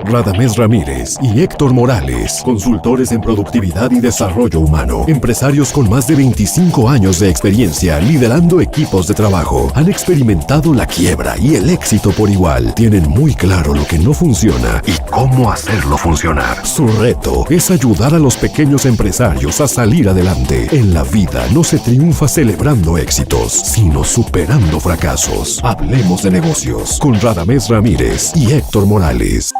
Radamés Ramírez y Héctor Morales, consultores en productividad y desarrollo humano, empresarios con más de 25 años de experiencia liderando equipos de trabajo. Han experimentado la quiebra y el éxito por igual. Tienen muy claro lo que no funciona y cómo hacerlo funcionar. Su reto es ayudar a los pequeños empresarios a salir adelante. En la vida no se triunfa celebrando éxitos, sino superando fracasos. Hablemos de negocios con Radamés Ramírez y Héctor Morales.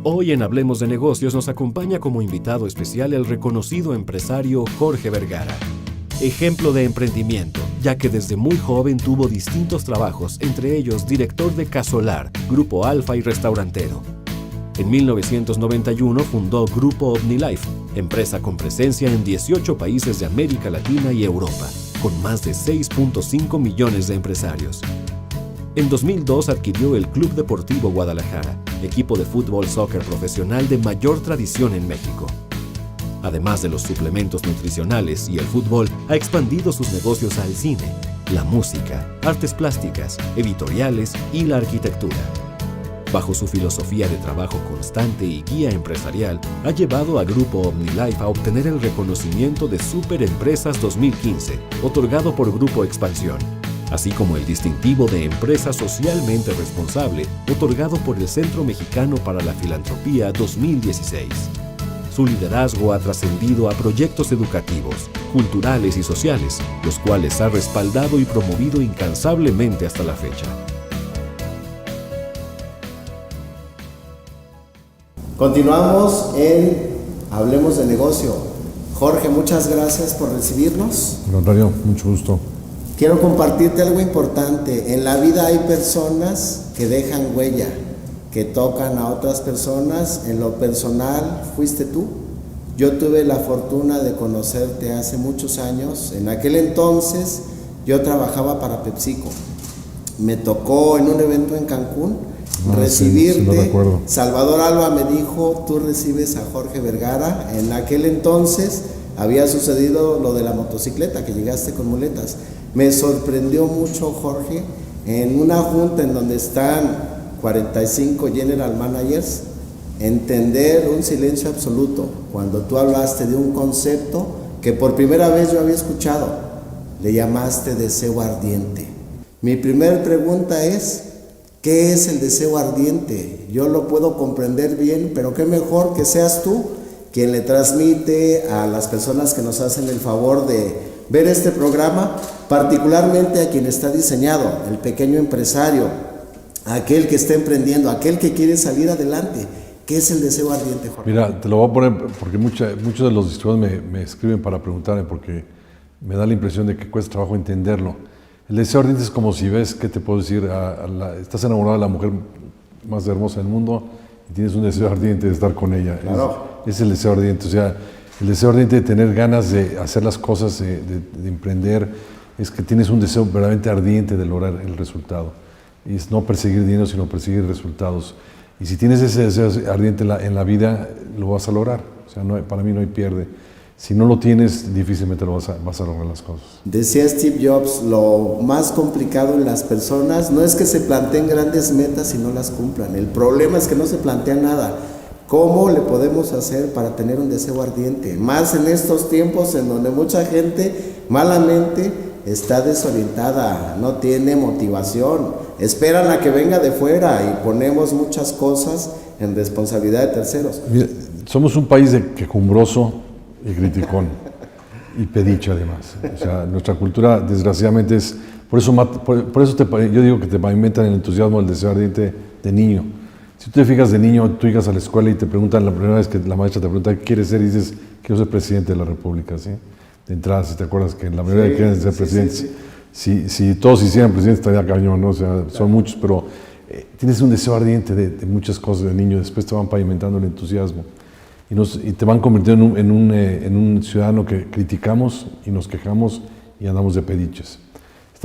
Hoy en Hablemos de Negocios nos acompaña como invitado especial el reconocido empresario Jorge Vergara. Ejemplo de emprendimiento, ya que desde muy joven tuvo distintos trabajos, entre ellos director de Casolar, Grupo Alfa y restaurantero. En 1991 fundó Grupo OmniLife, empresa con presencia en 18 países de América Latina y Europa, con más de 6.5 millones de empresarios. En 2002 adquirió el Club Deportivo Guadalajara, equipo de fútbol soccer profesional de mayor tradición en México. Además de los suplementos nutricionales y el fútbol, ha expandido sus negocios al cine, la música, artes plásticas, editoriales y la arquitectura. Bajo su filosofía de trabajo constante y guía empresarial, ha llevado a Grupo OmniLife a obtener el reconocimiento de Super Empresas 2015, otorgado por Grupo Expansión, así como el distintivo de Empresa Socialmente Responsable, otorgado por el Centro Mexicano para la Filantropía 2016. Su liderazgo ha trascendido a proyectos educativos, culturales y sociales, los cuales ha respaldado y promovido incansablemente hasta la fecha. Continuamos en Hablemos de Negocio. Jorge, muchas gracias por recibirnos. Al contrario, mucho gusto. Quiero compartirte algo importante. En la vida hay personas que dejan huella, que tocan a otras personas. En lo personal, fuiste tú. Yo tuve la fortuna de conocerte hace muchos años. En aquel entonces, yo trabajaba para PepsiCo. Me tocó en un evento en Cancún recibirte. Sí, lo recuerdo. Salvador Alba me dijo, tú recibes a Jorge Vergara. En aquel entonces había sucedido lo de la motocicleta, que llegaste con muletas. Me sorprendió mucho, Jorge, en una junta en donde están 45 general managers, entender un silencio absoluto cuando tú hablaste de un concepto que por primera vez yo había escuchado. Le llamaste deseo ardiente. Mi primera pregunta es, ¿qué es el deseo ardiente? Yo lo puedo comprender bien, pero qué mejor que seas tú quien le transmite a las personas que nos hacen el favor de ver este programa, particularmente a quien está diseñado, el pequeño empresario, aquel que está emprendiendo, aquel que quiere salir adelante. ¿Qué es el deseo ardiente, Jorge? Mira, te lo voy a poner porque muchos de los distribuidores me escriben para preguntarme porque me da la impresión de que cuesta trabajo entenderlo. El deseo ardiente es como si ves, ¿qué te puedo decir? Estás enamorado de la mujer más hermosa del mundo y tienes un deseo ardiente de estar con ella. Claro. Es el deseo ardiente, o sea, el deseo ardiente de tener ganas de hacer las cosas, de emprender, es que tienes un deseo verdaderamente ardiente de lograr el resultado. Y es no perseguir dinero, sino perseguir resultados. Y si tienes ese deseo ardiente en la vida, lo vas a lograr. O sea, para mí no hay pierde. Si no lo tienes, difícilmente vas a lograr las cosas. Decía Steve Jobs, lo más complicado en las personas no es que se planteen grandes metas y no las cumplan. El problema es que no se plantea nada. ¿Cómo le podemos hacer para tener un deseo ardiente? Más en estos tiempos en donde mucha gente malamente está desorientada, no tiene motivación, esperan a que venga de fuera y ponemos muchas cosas en responsabilidad de terceros. Mira, somos un país quejumbroso y criticón y pediche además. O sea, nuestra cultura desgraciadamente es, por eso yo digo que te pavimentan el entusiasmo, el deseo ardiente de niño. Si tú te fijas de niño, tú llegas a la escuela y te preguntan, la primera vez que la maestra te pregunta, ¿qué quieres ser? Y dices, quiero ser presidente de la República, ¿sí? De entrada, si te acuerdas que en la mayoría quieren ser presidentes. Si todos hicieran presidentes estaría cañón, ¿no? O sea, son muchos, pero tienes un deseo ardiente de muchas cosas de niño, después te van pavimentando el entusiasmo y te van convirtiendo en un ciudadano que criticamos y nos quejamos y andamos de pediches.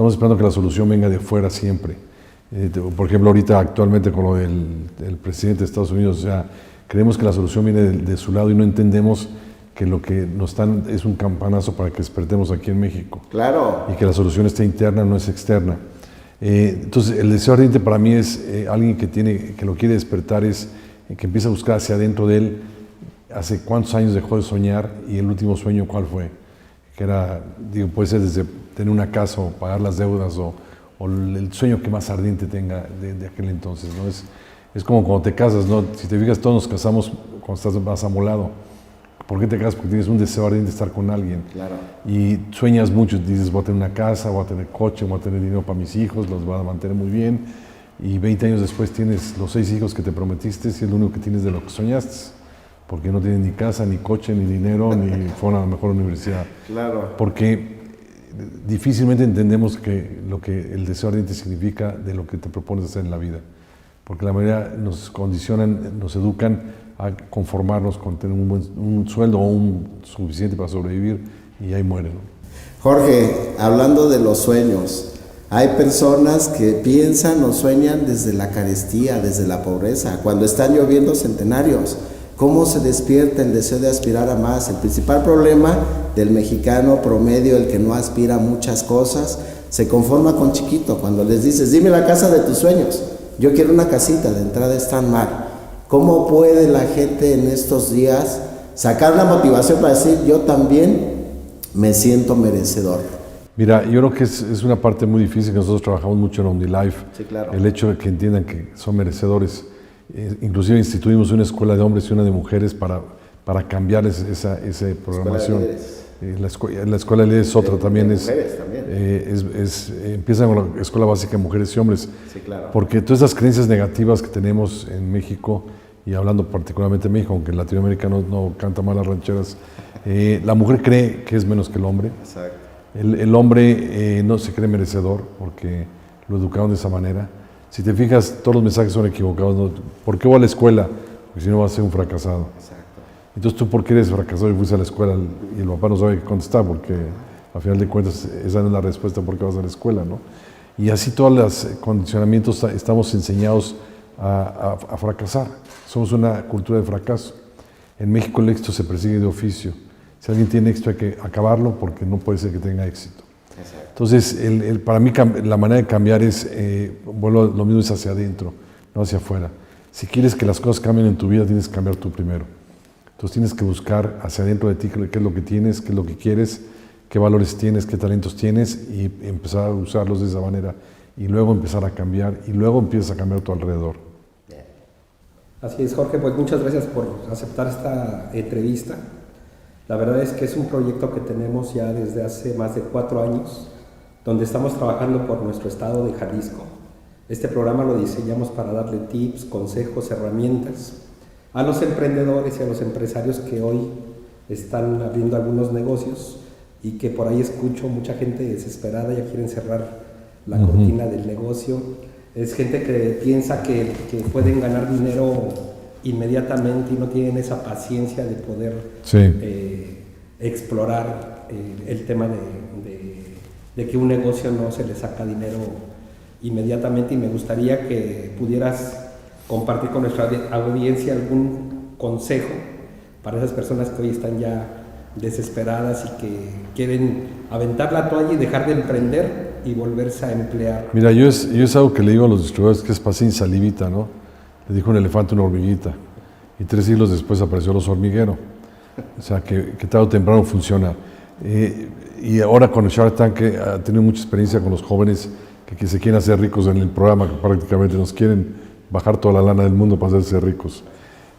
estamos esperando que la solución venga de fuera siempre. Por ejemplo, ahorita actualmente con lo del presidente de Estados Unidos, o sea, creemos que la solución viene de su lado y no entendemos que lo que nos están es un campanazo para que despertemos aquí en México. Claro. Y que la solución esté interna, no es externa. Entonces, el deseo ardiente para mí es alguien que lo quiere despertar, es que empieza a buscar hacia adentro de él hace cuántos años dejó de soñar y el último sueño cuál fue. Que era, digo, puede ser desde tener una casa o pagar las deudas o el sueño que más ardiente tenga de aquel entonces, ¿no? Es como cuando te casas, ¿no? Si te fijas, todos nos casamos cuando estás más amolado. ¿Por qué te casas? Porque tienes un deseo ardiente de estar con alguien. Claro. Y sueñas mucho, dices, voy a tener una casa, voy a tener coche, voy a tener dinero para mis hijos, los voy a mantener muy bien. Y 20 años después tienes los 6 hijos que te prometiste y es lo único que tienes de lo que soñaste. Porque no tienes ni casa, ni coche, ni dinero, ni fueron a la mejor universidad. Claro. Porque difícilmente entendemos lo que el deseo ardiente significa de lo que te propones hacer en la vida. Porque la mayoría nos condicionan, nos educan a conformarnos con tener un sueldo o un suficiente para sobrevivir y ahí mueren, ¿no? Jorge, hablando de los sueños, hay personas que piensan o sueñan desde la carestía, desde la pobreza, cuando están lloviendo centenarios. ¿Cómo se despierta el deseo de aspirar a más? El principal problema del mexicano promedio, el que no aspira a muchas cosas, se conforma con chiquito. Cuando les dices, dime la casa de tus sueños, yo quiero una casita, de entrada están mal. ¿Cómo puede la gente en estos días sacar la motivación para decir, yo también me siento merecedor? Mira, yo creo que es una parte muy difícil que nosotros trabajamos mucho en OmniLife. Sí, claro. El hecho de que entiendan que son merecedores. Inclusive instituimos una escuela de hombres y una de mujeres para cambiar esa programación. La escuela de líderes es otra también. Mujeres también. Empieza con la escuela básica de mujeres y hombres. Sí, claro. Porque todas esas creencias negativas que tenemos en México, y hablando particularmente de México, aunque en Latinoamérica no canta mal las rancheras, la mujer cree que es menos que el hombre. Exacto. El hombre no se cree merecedor porque lo educaron de esa manera. Si te fijas, todos los mensajes son equivocados, ¿no? ¿Por qué voy a la escuela? Porque si no vas a ser un fracasado. Exacto. Entonces, ¿tú por qué eres fracasado y fuiste a la escuela? Y el papá no sabe qué contestar porque, a final de cuentas, esa no es la respuesta por qué vas a la escuela, ¿no? Y así todos los condicionamientos estamos enseñados a fracasar. Somos una cultura de fracaso. En México el éxito se persigue de oficio. Si alguien tiene éxito hay que acabarlo porque no puede ser que tenga éxito. Exacto. Entonces, para mí la manera de cambiar es, lo mismo es hacia adentro, no hacia afuera. Si quieres que las cosas cambien en tu vida, tienes que cambiar tú primero. Entonces tienes que buscar hacia adentro de ti qué es lo que tienes, qué es lo que quieres, qué valores tienes, qué talentos tienes y empezar a usarlos de esa manera y luego empezar a cambiar y luego empiezas a cambiar tu alrededor. Así es, Jorge, pues muchas gracias por aceptar esta entrevista. La verdad es que es un proyecto que tenemos ya desde hace más de 4 años, donde estamos trabajando por nuestro estado de Jalisco. Este programa lo diseñamos para darle tips, consejos, herramientas a los emprendedores y a los empresarios que hoy están abriendo algunos negocios y que por ahí escucho mucha gente desesperada, ya quieren cerrar la cortina del negocio. Es gente que piensa que pueden ganar dinero inmediatamente y no tienen esa paciencia de poder explorar el tema de que un negocio no se le saca dinero inmediatamente, y me gustaría que pudieras compartir con nuestra audiencia algún consejo para esas personas que hoy están ya desesperadas y que quieren aventar la toalla y dejar de emprender y volverse a emplear. Mira, yo es algo que le digo a los distribuidores, que es paciencia salivita, ¿no? Le dijo un elefante a una hormiguita y 3 siglos después apareció el oso hormiguero. O sea, que tarde o temprano funciona. Y ahora con el Shark Tank ha tenido mucha experiencia con los jóvenes que se quieren hacer ricos en el programa, que prácticamente nos quieren bajar toda la lana del mundo para hacerse ricos.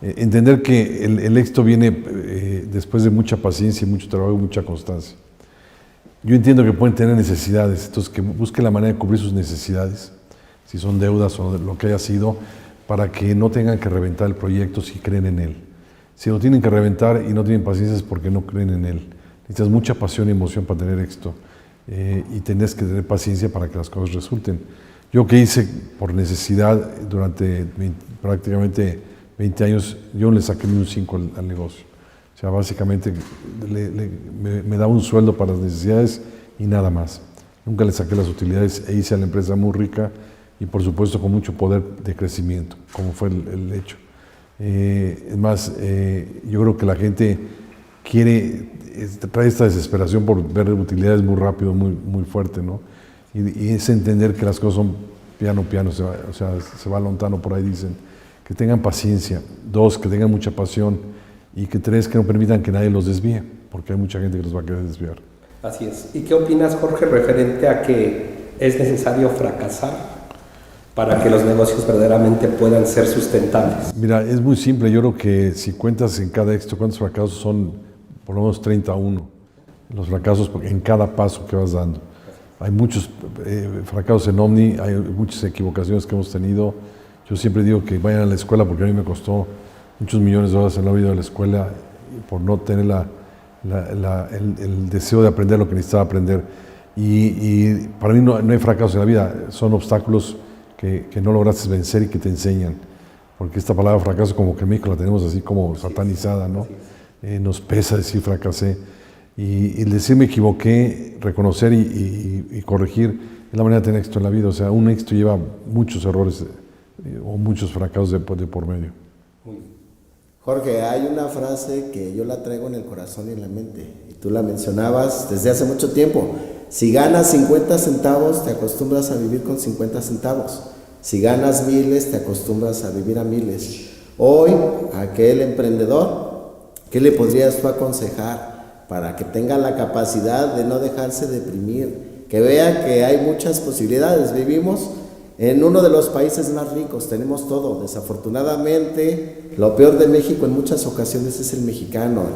Entender que el éxito viene después de mucha paciencia y mucho trabajo y mucha constancia. Yo entiendo que pueden tener necesidades, entonces que busquen la manera de cubrir sus necesidades, si son deudas o lo que haya sido, para que no tengan que reventar el proyecto si creen en él. Si lo tienen que reventar y no tienen paciencia es porque no creen en él. Necesitas mucha pasión y emoción para tener éxito y tienes que tener paciencia para que las cosas resulten. Yo que hice por necesidad durante prácticamente 20 años, yo no le saqué ni un 5 al negocio. O sea, básicamente me daba un sueldo para las necesidades y nada más. Nunca le saqué las utilidades e hice a la empresa muy rica y por supuesto con mucho poder de crecimiento, como fue el hecho. Es más, yo creo que la gente trae esta desesperación por ver utilidades muy rápido, muy fuerte, ¿no? Y es entender que las cosas son piano, se va lontano, por ahí dicen. Que tengan paciencia. 2, que tengan mucha pasión. Y que 3, que no permitan que nadie los desvíe, porque hay mucha gente que los va a querer desviar. Así es. ¿Y qué opinas, Jorge, referente a que es necesario fracasar para que los negocios verdaderamente puedan ser sustentables? Mira, es muy simple. Yo creo que si cuentas en cada éxito, cuántos fracasos son, por lo menos 31, los fracasos en cada paso que vas dando. Hay muchos fracasos en Omni, hay muchas equivocaciones que hemos tenido. Yo siempre digo que vayan a la escuela porque a mí me costó muchos millones de dólares en la vida de la escuela por no tener el deseo de aprender lo que necesitaba aprender. Y para mí no hay fracasos en la vida, son obstáculos que no lograste vencer y que te enseñan. Porque esta palabra fracaso como que en México la tenemos así como satanizada, ¿no? Nos pesa decir fracasé. Y el decir me equivoqué, reconocer y corregir es la manera de tener éxito en la vida. O sea, un éxito lleva muchos errores o muchos fracasos de por medio. Jorge, hay una frase que yo la traigo en el corazón y en la mente, y tú la mencionabas desde hace mucho tiempo. Si ganas 50 centavos, te acostumbras a vivir con 50 centavos. Si ganas miles, te acostumbras a vivir a miles. Hoy, a aquel emprendedor, ¿qué le podrías tú aconsejar para que tenga la capacidad de no dejarse deprimir? Que vea que hay muchas posibilidades. Vivimos en uno de los países más ricos, tenemos todo. Desafortunadamente, lo peor de México en muchas ocasiones es el mexicano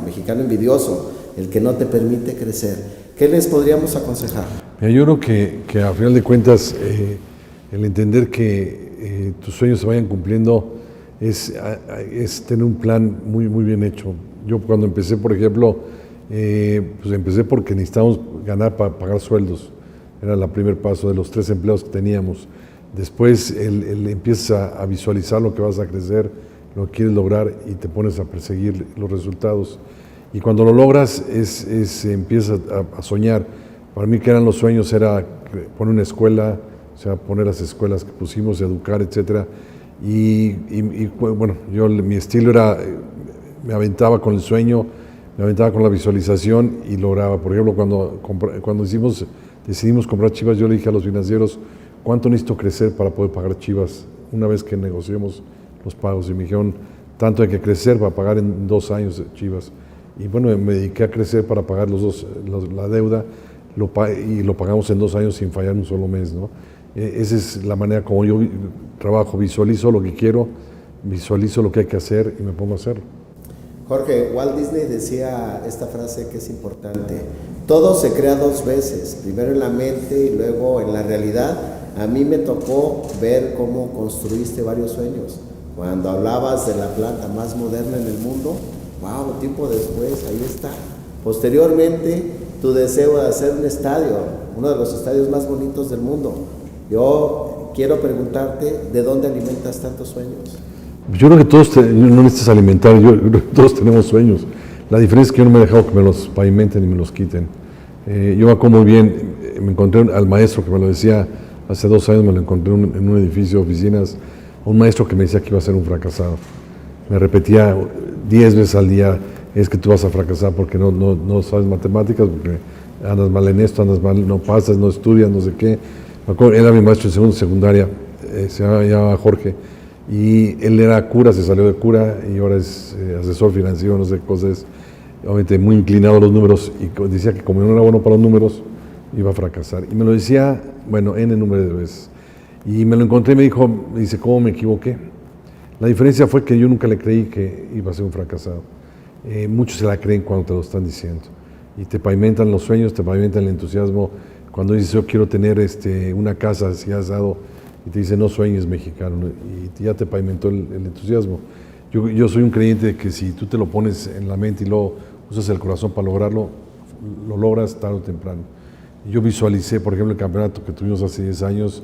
envidioso, el que no te permite crecer. ¿Qué les podríamos aconsejar? Mira, yo creo que a final de cuentas, el entender que tus sueños se vayan cumpliendo es tener un plan muy bien hecho. Yo cuando empecé, por ejemplo, pues empecé porque necesitábamos ganar para pagar sueldos. Era el primer paso de los 3 empleos que teníamos. Después empiezas a visualizar lo que vas a crecer, lo que quieres lograr y te pones a perseguir los resultados. Y cuando lo logras, empiezas a soñar. Para mí, que eran los sueños, era poner una escuela, o sea, poner las escuelas que pusimos, educar, etc. Y bueno, mi estilo era, me aventaba con el sueño, me aventaba con la visualización y lograba. Por ejemplo, cuando decidimos comprar Chivas, yo le dije a los financieros, ¿cuánto necesito crecer para poder pagar Chivas? Una vez que negociamos los pagos, y me dijeron, tanto hay que crecer para pagar en 2 años Chivas. Y bueno, me dediqué a crecer para pagar la deuda, y lo pagamos en 2 años sin fallar un solo mes, ¿no? Esa es la manera como yo trabajo, visualizo lo que quiero, visualizo lo que hay que hacer y me pongo a hacerlo. Jorge, Walt Disney decía esta frase que es importante: todo se crea 2 veces, primero en la mente y luego en la realidad. A mí me tocó ver cómo construiste varios sueños. Cuando hablabas de la planta más moderna en el mundo, wow, tiempo después, ahí está. Posteriormente, tu deseo de hacer un estadio, uno de los estadios más bonitos del mundo. Yo quiero preguntarte, ¿de dónde alimentas tantos sueños? Yo creo que todos no necesitas alimentar, yo creo que todos tenemos sueños. La diferencia es que yo no me he dejado que me los pavimenten y me los quiten. Yo me acuerdo muy bien, me encontré al maestro que me lo decía hace 2 años, me lo encontré en un edificio de oficinas, un maestro que me decía que iba a ser un fracasado. Me repetía 10 veces al día, es que tú vas a fracasar porque no sabes matemáticas, porque andas mal en esto, andas mal, no pasas, no estudias, no sé qué. Me acuerdo, él era mi maestro de secundaria, se llamaba Jorge, y él era cura, se salió de cura y ahora es asesor financiero, no sé qué cosas, obviamente muy inclinado a los números, y decía que como no era bueno para los números, iba a fracasar. Y me lo decía, bueno, N número de veces. Y me lo encontré y me dice, ¿cómo me equivoqué? La diferencia fue que yo nunca le creí que iba a ser un fracasado. Muchos se la creen cuando te lo están diciendo. Y te pavimentan los sueños, te pavimentan el entusiasmo. Cuando dices, yo quiero tener una casa así asado, y te dice, no sueñes, mexicano, y ya te pavimentó el entusiasmo. Yo soy un creyente de que si tú te lo pones en la mente y luego usas el corazón para lograrlo, lo logras tarde o temprano. Yo visualicé, por ejemplo, el campeonato que tuvimos hace 10 años,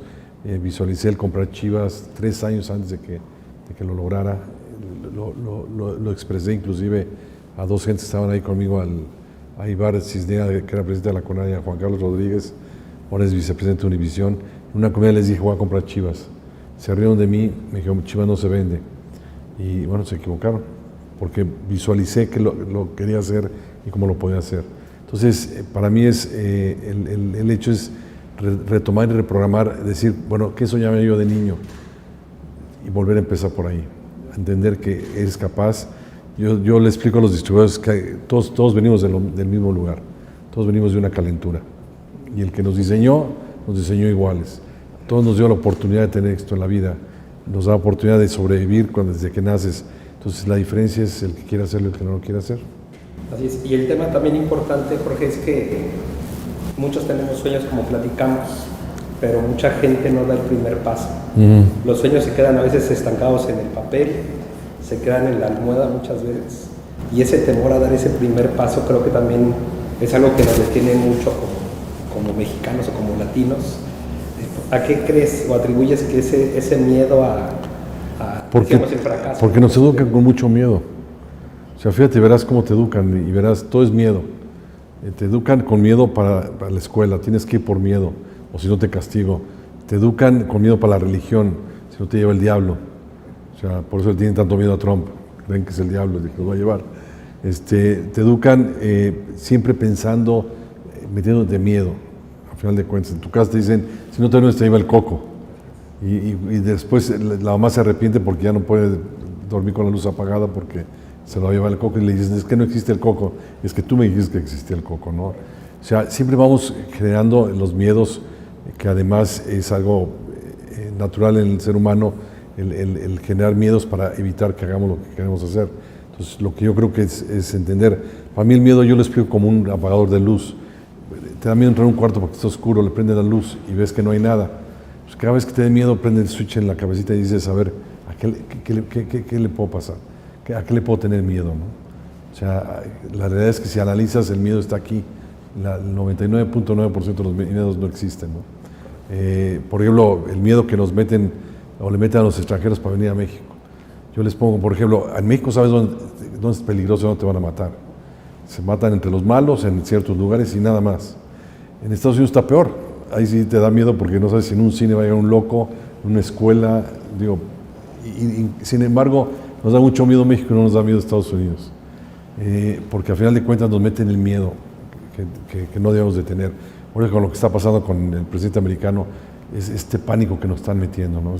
visualicé el comprar Chivas 3 años antes de que lo lograra. Lo expresé inclusive a 2 gentes que estaban ahí conmigo, a Ibar Cisnea, que era presidente de la CONADE, a Juan Carlos Rodríguez, ahora es vicepresidente de Univisión. En una comida les dije, voy a comprar Chivas. Se rieron de mí, me dijeron, Chivas no se vende. Y bueno, se equivocaron, porque visualicé que lo quería hacer y cómo lo podía hacer. Entonces, para mí el hecho es retomar y reprogramar, decir, bueno, ¿qué soñaba yo de niño? Y volver a empezar por ahí, a entender que eres capaz. Yo le explico a los distribuidores que todos venimos del mismo lugar, todos venimos de una calentura. Y el que nos diseñó iguales. Todos nos dio la oportunidad de tener éxito en la vida, nos da la oportunidad de sobrevivir desde que naces. Entonces la diferencia es el que quiere hacerlo y el que no lo quiere hacer. Así es. Y el tema también importante, Jorge, es que muchos tenemos sueños como platicamos, pero mucha gente no da el primer paso. Los sueños se quedan a veces estancados en el papel, se quedan en la almohada muchas veces, y ese temor a dar ese primer paso creo que también es algo que nos detiene mucho como mexicanos o como latinos. ¿A qué crees o atribuyes que ese miedo a digamos, el fracaso? Porque nos educan con mucho miedo. O sea, fíjate, verás cómo te educan y verás, todo es miedo. Te educan con miedo para la escuela, tienes que ir por miedo, o si no te castigo. Te educan con miedo para la religión, si no te lleva el diablo. O sea, por eso le tienen tanto miedo a Trump, creen que es el diablo el que los va a llevar. Te educan siempre pensando, metiéndote miedo. Al final de cuentas, en tu casa te dicen, si no te duermes te lleva el coco. Y después la mamá se arrepiente porque ya no puede dormir con la luz apagada porque se lo va a llevar el coco, y le dicen, es que no existe el coco, es que tú me dijiste que existía el coco, ¿no? O sea, siempre vamos generando los miedos, que además es algo natural en el ser humano, el generar miedos para evitar que hagamos lo que queremos hacer. Entonces, lo que yo creo que es entender, para mí el miedo yo lo explico como un apagador de luz. Te da miedo entrar a un cuarto porque está oscuro, le prende la luz y ves que no hay nada. Pues cada vez que te dé miedo, prende el switch en la cabecita y dices, a ver, ¿qué le puedo pasar? ¿A qué le puedo tener miedo, no? O sea, la realidad es que si analizas, el miedo está aquí. El 99.9% de los miedos no existen, ¿no? Por ejemplo, el miedo que nos meten o le meten a los extranjeros para venir a México. Yo les pongo, por ejemplo, en México sabes dónde es peligroso y dónde te van a matar. Se matan entre los malos en ciertos lugares y nada más. En Estados Unidos está peor. Ahí sí te da miedo porque no sabes si en un cine va a llegar un loco, en una escuela, digo, y sin embargo nos da mucho miedo México y no nos da miedo Estados Unidos. Porque al final de cuentas nos meten el miedo que no debemos de tener. Ahora con lo que está pasando con el presidente americano, es este pánico que nos están metiendo, ¿no?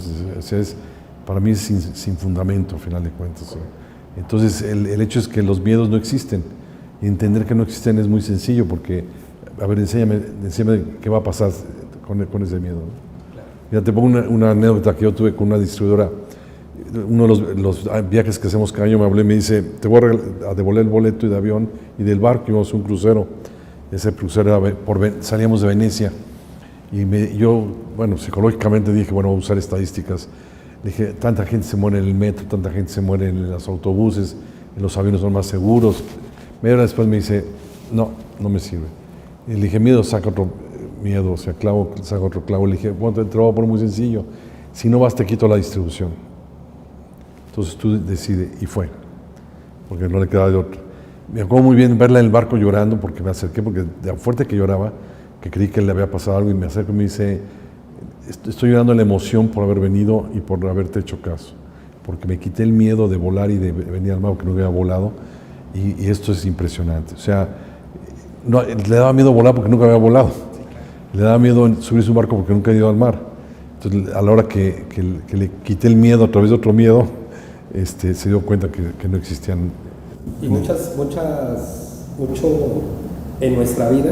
Para mí es sin fundamento, al final de cuentas, ¿sí? Entonces el hecho es que los miedos no existen. Y entender que no existen es muy sencillo porque, a ver, enséñame qué va a pasar con ese miedo, ¿no? Mira, te pongo una anécdota que yo tuve con una distribuidora. Uno de los viajes que hacemos cada año me habló y me dice, te voy a devolver el boleto de avión y del barco, íbamos a un crucero. Ese crucero era salíamos de Venecia y yo, bueno, psicológicamente dije, bueno, voy a usar estadísticas. Dije, tanta gente se muere en el metro, tanta gente se muere en los autobuses, en los aviones son más seguros. Media hora después me dice, no me sirve. Y le dije, miedo, saca otro miedo, o sea, clavo, saca otro clavo. Le dije, bueno, te lo voy a poner muy sencillo. Si no vas, te quito la distribución. Entonces tú decides, y fue, porque no le quedaba de otro. Me acuerdo muy bien verla en el barco llorando, porque me acerqué, porque de fuerte que lloraba, que creí que le había pasado algo, y me acerco y me dice, estoy llorando la emoción por haber venido y por haberte hecho caso, porque me quité el miedo de volar y de venir al mar, porque no había volado, y esto es impresionante. O sea, no, le daba miedo volar porque nunca había volado, le daba miedo subirse a un barco porque nunca había ido al mar. Entonces, a la hora que le quité el miedo a través de otro miedo, se dio cuenta que no existían. Y mucho en nuestra vida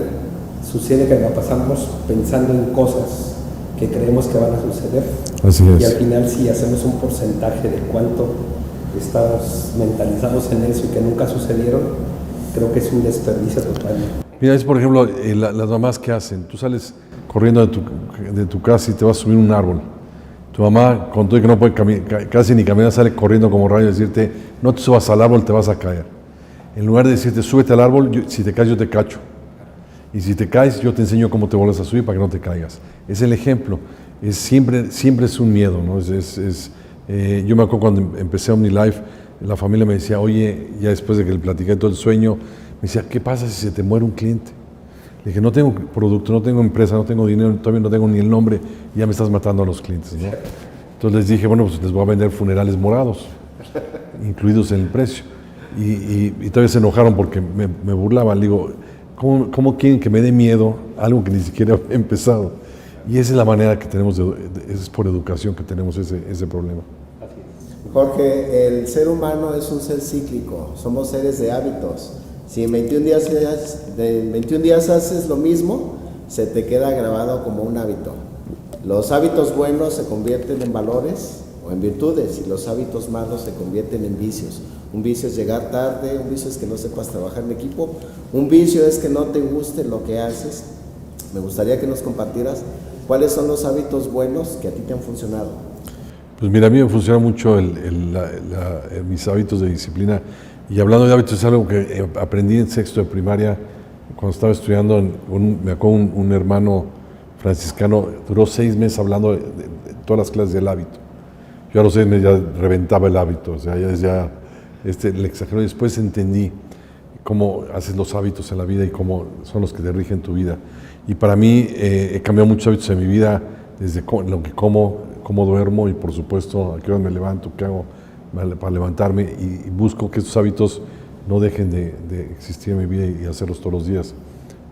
sucede que la pasamos pensando en cosas que creemos que van a suceder. Así es. Y al final, si hacemos un porcentaje de cuánto estamos mentalizados en eso y que nunca sucedieron, creo que es un desperdicio total. Mira, es por ejemplo las mamás que hacen. Tú sales corriendo de tu casa y te vas a subir un árbol. Tu mamá, con todo y que no puede casi ni caminar, sale corriendo como rayo y decirte, no te subas al árbol, te vas a caer. En lugar de decirte, súbete al árbol, si te caes yo te cacho. Y si te caes, yo te enseño cómo te vuelves a subir para que no te caigas. Es el ejemplo. Siempre es un miedo, ¿no? Yo me acuerdo cuando empecé OmniLife, la familia me decía, oye, ya después de que le platiqué todo el sueño, me decía, ¿qué pasa si se te muere un cliente? Le dije, no tengo producto, no tengo empresa, no tengo dinero, todavía no tengo ni el nombre, y ya me estás matando a los clientes, ¿no? Entonces les dije, bueno, pues les voy a vender funerales morados, incluidos en el precio. Y todavía se enojaron porque me burlaban. Le digo, ¿cómo quieren que me dé miedo algo que ni siquiera he empezado? Y esa es la manera que tenemos, es por educación que tenemos ese problema. Jorge, el ser humano es un ser cíclico, somos seres de hábitos. Si en 21 días haces lo mismo, se te queda grabado como un hábito. Los hábitos buenos se convierten en valores o en virtudes, y los hábitos malos se convierten en vicios. Un vicio es llegar tarde, un vicio es que no sepas trabajar en equipo, un vicio es que no te guste lo que haces. Me gustaría que nos compartieras cuáles son los hábitos buenos que a ti te han funcionado. Pues mira, a mí me funciona mucho mis hábitos de disciplina. Y hablando de hábitos, es algo que aprendí en sexto de primaria, cuando estaba estudiando, me acuerdo un hermano franciscano, duró 6 meses hablando de todas las clases del hábito. Yo a los 6 meses ya reventaba el hábito, o sea, ya le exageró, y después entendí cómo haces los hábitos en la vida y cómo son los que te rigen tu vida. Y para mí he cambiado muchos hábitos en mi vida, desde lo que como, cómo duermo y por supuesto a qué hora me levanto, qué hago para levantarme, y busco que estos hábitos no dejen de existir en mi vida y hacerlos todos los días.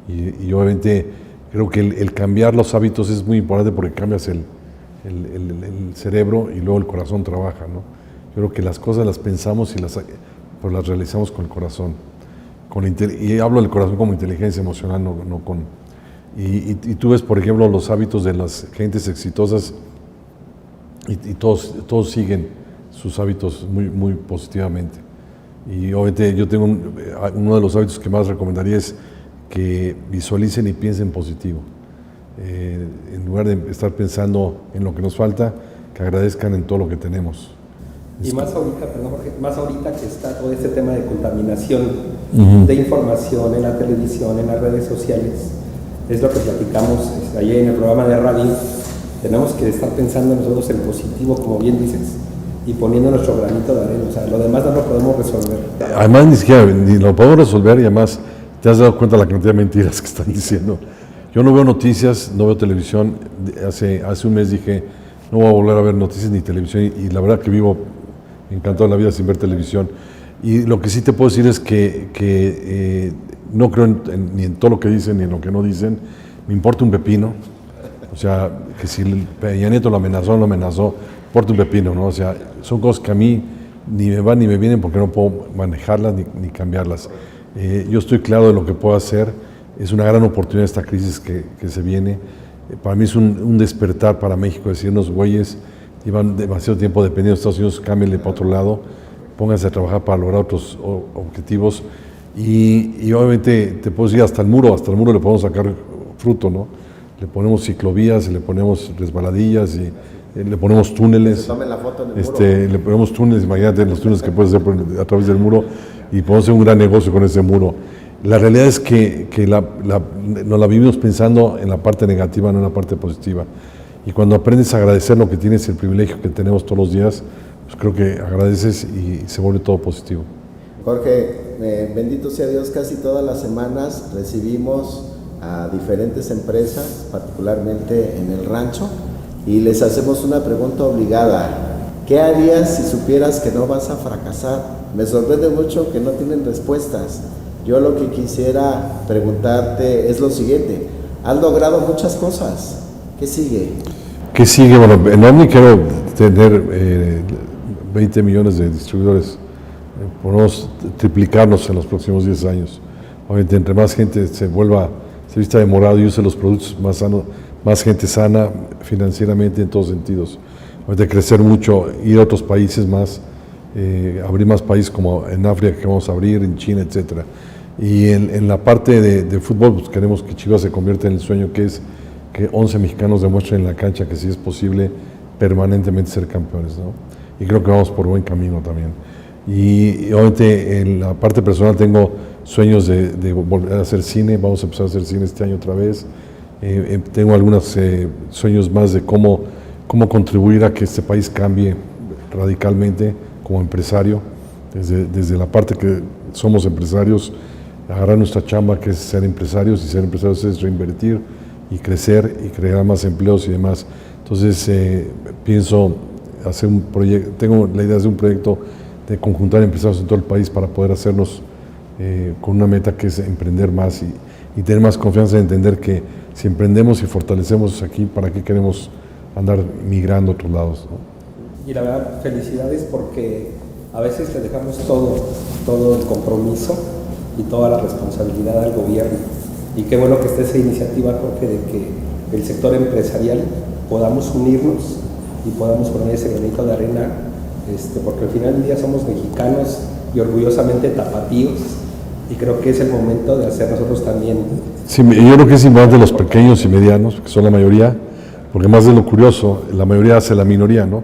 Y obviamente creo que el cambiar los hábitos es muy importante porque cambias el cerebro y luego el corazón trabaja, ¿no? Yo creo que las cosas las pensamos y las realizamos con el corazón. Y hablo del corazón como inteligencia emocional, no con... Y tú ves, por ejemplo, los hábitos de las gentes exitosas y todos siguen sus hábitos muy positivamente. Y obviamente yo tengo uno de los hábitos que más recomendaría es que visualicen y piensen positivo. En lugar de estar pensando en lo que nos falta, que agradezcan en todo lo que tenemos. Y más ahorita, perdón Jorge, más ahorita que está todo este tema de contaminación de información en la televisión, en las redes sociales, es lo que platicamos ayer en el programa de radio. Tenemos que estar pensando nosotros en positivo, como bien dices, y poniendo nuestro granito de arena. O sea, lo demás no lo podemos resolver. Además, ni lo podemos resolver, y además te has dado cuenta de la cantidad de mentiras que están diciendo. Yo no veo noticias, no veo televisión. Hace un mes dije, no voy a volver a ver noticias ni televisión, y la verdad que vivo encantado de la vida sin ver televisión. Y lo que sí te puedo decir es que no creo ni en todo lo que dicen ni en lo que no dicen. Me importa un pepino. O sea, que si Peña Nieto lo amenazó o no lo amenazó, importa un pepino, ¿no? O sea, son cosas que a mí ni me van ni me vienen porque no puedo manejarlas ni cambiarlas. Yo estoy claro de lo que puedo hacer. Es una gran oportunidad esta crisis que se viene. Para mí es un despertar para México, decirnos, güeyes, llevan demasiado tiempo dependiendo de Estados Unidos, cámbienle para otro lado, pónganse a trabajar para lograr otros objetivos. Y obviamente te puedo decir, hasta el muro le podemos sacar fruto, ¿no? Le ponemos ciclovías, le ponemos resbaladillas y le ponemos túneles. Que tomen la foto en el muro. Le ponemos túneles, imagínate los túneles que puedes hacer a través del muro, y podemos hacer un gran negocio con ese muro. La realidad es que nos la vivimos pensando en la parte negativa, no en la parte positiva. Y cuando aprendes a agradecer lo que tienes, el privilegio que tenemos todos los días, pues creo que agradeces y se vuelve todo positivo. Jorge, bendito sea Dios, casi todas las semanas recibimos a diferentes empresas, particularmente en el rancho, y les hacemos una pregunta obligada. ¿Qué harías si supieras que no vas a fracasar? Me sorprende mucho que no tienen respuestas. Yo lo que quisiera preguntarte es lo siguiente: has logrado muchas cosas, ¿qué sigue? ¿Qué sigue? Bueno, en Omni quiero tener 20 millones de distribuidores. Podemos triplicarnos en los próximos 10 años. Obviamente, entre más gente se vista de morado y use los productos más sanos, más gente sana financieramente en todos sentidos. Obviamente, crecer mucho, ir a otros países más, abrir más países como en África que vamos a abrir, en China, etcétera. Y en la parte de fútbol, pues queremos que Chivas se convierta en el sueño que es que 11 mexicanos demuestren en la cancha que sí es posible permanentemente ser campeones, ¿no? Y creo que vamos por buen camino también. Y obviamente en la parte personal tengo sueños de volver a hacer cine. Vamos a empezar a hacer cine este año otra vez. Tengo algunos sueños más de cómo contribuir a que este país cambie radicalmente como empresario, desde la parte que somos empresarios, agarrar nuestra chamba, que es ser empresarios, y ser empresarios es reinvertir y crecer y crear más empleos y demás. Entonces pienso hacer un proyecto, tengo la idea de hacer un proyecto de conjuntar empresarios en todo el país para poder hacernos con una meta que es emprender más y tener más confianza en entender que si emprendemos y fortalecemos aquí, ¿para qué queremos andar migrando a otros lados, ¿no? Y la verdad, felicidades, porque a veces le dejamos todo el compromiso y toda la responsabilidad al gobierno. Y qué bueno que esté esa iniciativa, Jorge, de que el sector empresarial podamos unirnos y podamos poner ese granito de arena, porque al final del día somos mexicanos y orgullosamente tapatíos, y creo que es el momento de hacer nosotros también. Sí, yo creo que es importante los pequeños y medianos, que son la mayoría, porque más de lo curioso, la mayoría hace la minoría, ¿no?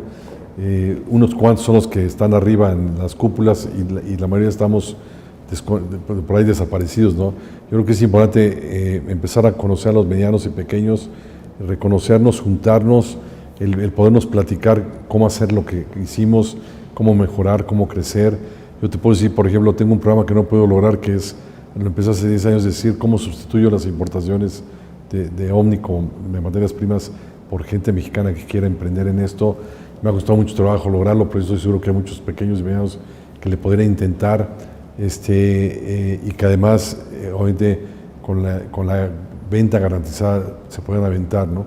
Unos cuantos son los que están arriba en las cúpulas y la mayoría estamos por ahí desaparecidos, ¿no? Yo creo que es importante empezar a conocer a los medianos y pequeños, reconocernos, juntarnos, el podernos platicar cómo hacer lo que hicimos, cómo mejorar, cómo crecer. Yo te puedo decir, por ejemplo, tengo un programa que no puedo lograr, que es, lo empecé hace 10 años, decir cómo sustituyo las importaciones de Omnicom, de materias primas, por gente mexicana que quiera emprender en esto. Me ha costado mucho trabajo lograrlo, pero estoy seguro que hay muchos pequeños y medianos que le podrían intentar, y que además, obviamente, con la venta garantizada se pueden aventar, ¿no?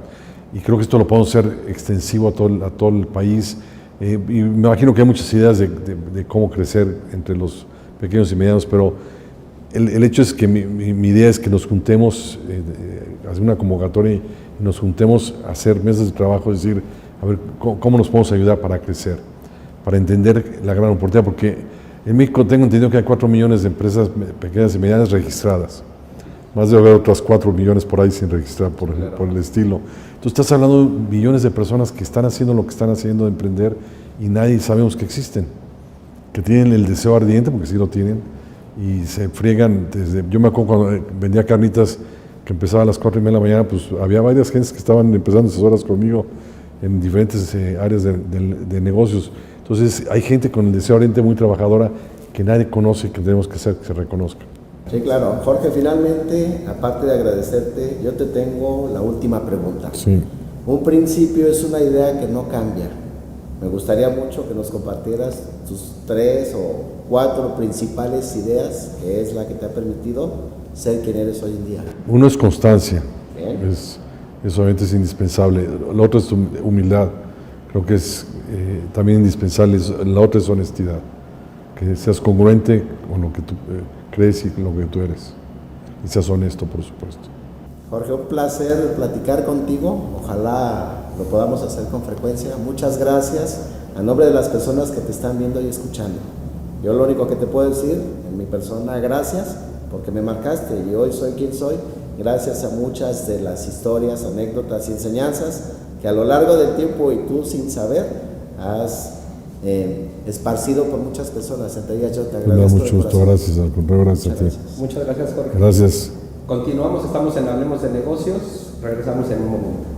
Y creo que esto lo podemos hacer extensivo a todo el país. Y me imagino que hay muchas ideas de cómo crecer entre los pequeños y medianos, pero el hecho es que mi idea es que nos juntemos, hacer una convocatoria y nos juntemos a hacer mesas de trabajo, es decir, a ver cómo nos podemos ayudar para crecer, para entender la gran oportunidad, porque en México tengo entendido que hay 4 millones de empresas pequeñas y medianas registradas. Más de haber otras 4 millones por ahí sin registrar por el estilo. Tú estás hablando de millones de personas que están haciendo lo que están haciendo de emprender y nadie sabemos que existen, que tienen el deseo ardiente, porque sí lo tienen, y se friegan desde... Yo me acuerdo cuando vendía carnitas, que empezaba a las 4:30 de la mañana, pues había varias gentes que estaban empezando esas horas conmigo en diferentes áreas de negocios. Entonces hay gente con el deseo ardiente muy trabajadora que nadie conoce y que tenemos que hacer que se reconozca. Sí, claro. Jorge, finalmente, aparte de agradecerte, yo te tengo la última pregunta. Sí. Un principio es una idea que no cambia. Me gustaría mucho que nos compartieras tus 3 o 4 principales ideas, que es la que te ha permitido ser quien eres hoy en día. Uno es constancia, Bien. eso obviamente es indispensable. Lo otro es humildad, creo que es también indispensable. La otra es honestidad, que seas congruente con lo que tú crees y lo que tú eres, y seas honesto, por supuesto. Jorge, un placer platicar contigo. Ojalá lo podamos hacer con frecuencia. Muchas gracias a nombre de las personas que te están viendo y escuchando. Yo lo único que te puedo decir en mi persona, gracias, porque me marcaste y hoy soy quien soy, gracias a muchas de las historias, anécdotas y enseñanzas que a lo largo del tiempo y tú sin saber has esparcido por muchas personas. Entre ellas yo te agradezco. Mucho gusto, gracias, al contrario, gracias a ti. Muchas gracias, Jorge. Gracias. Continuamos, estamos en Hablemos de Negocios, regresamos en un momento.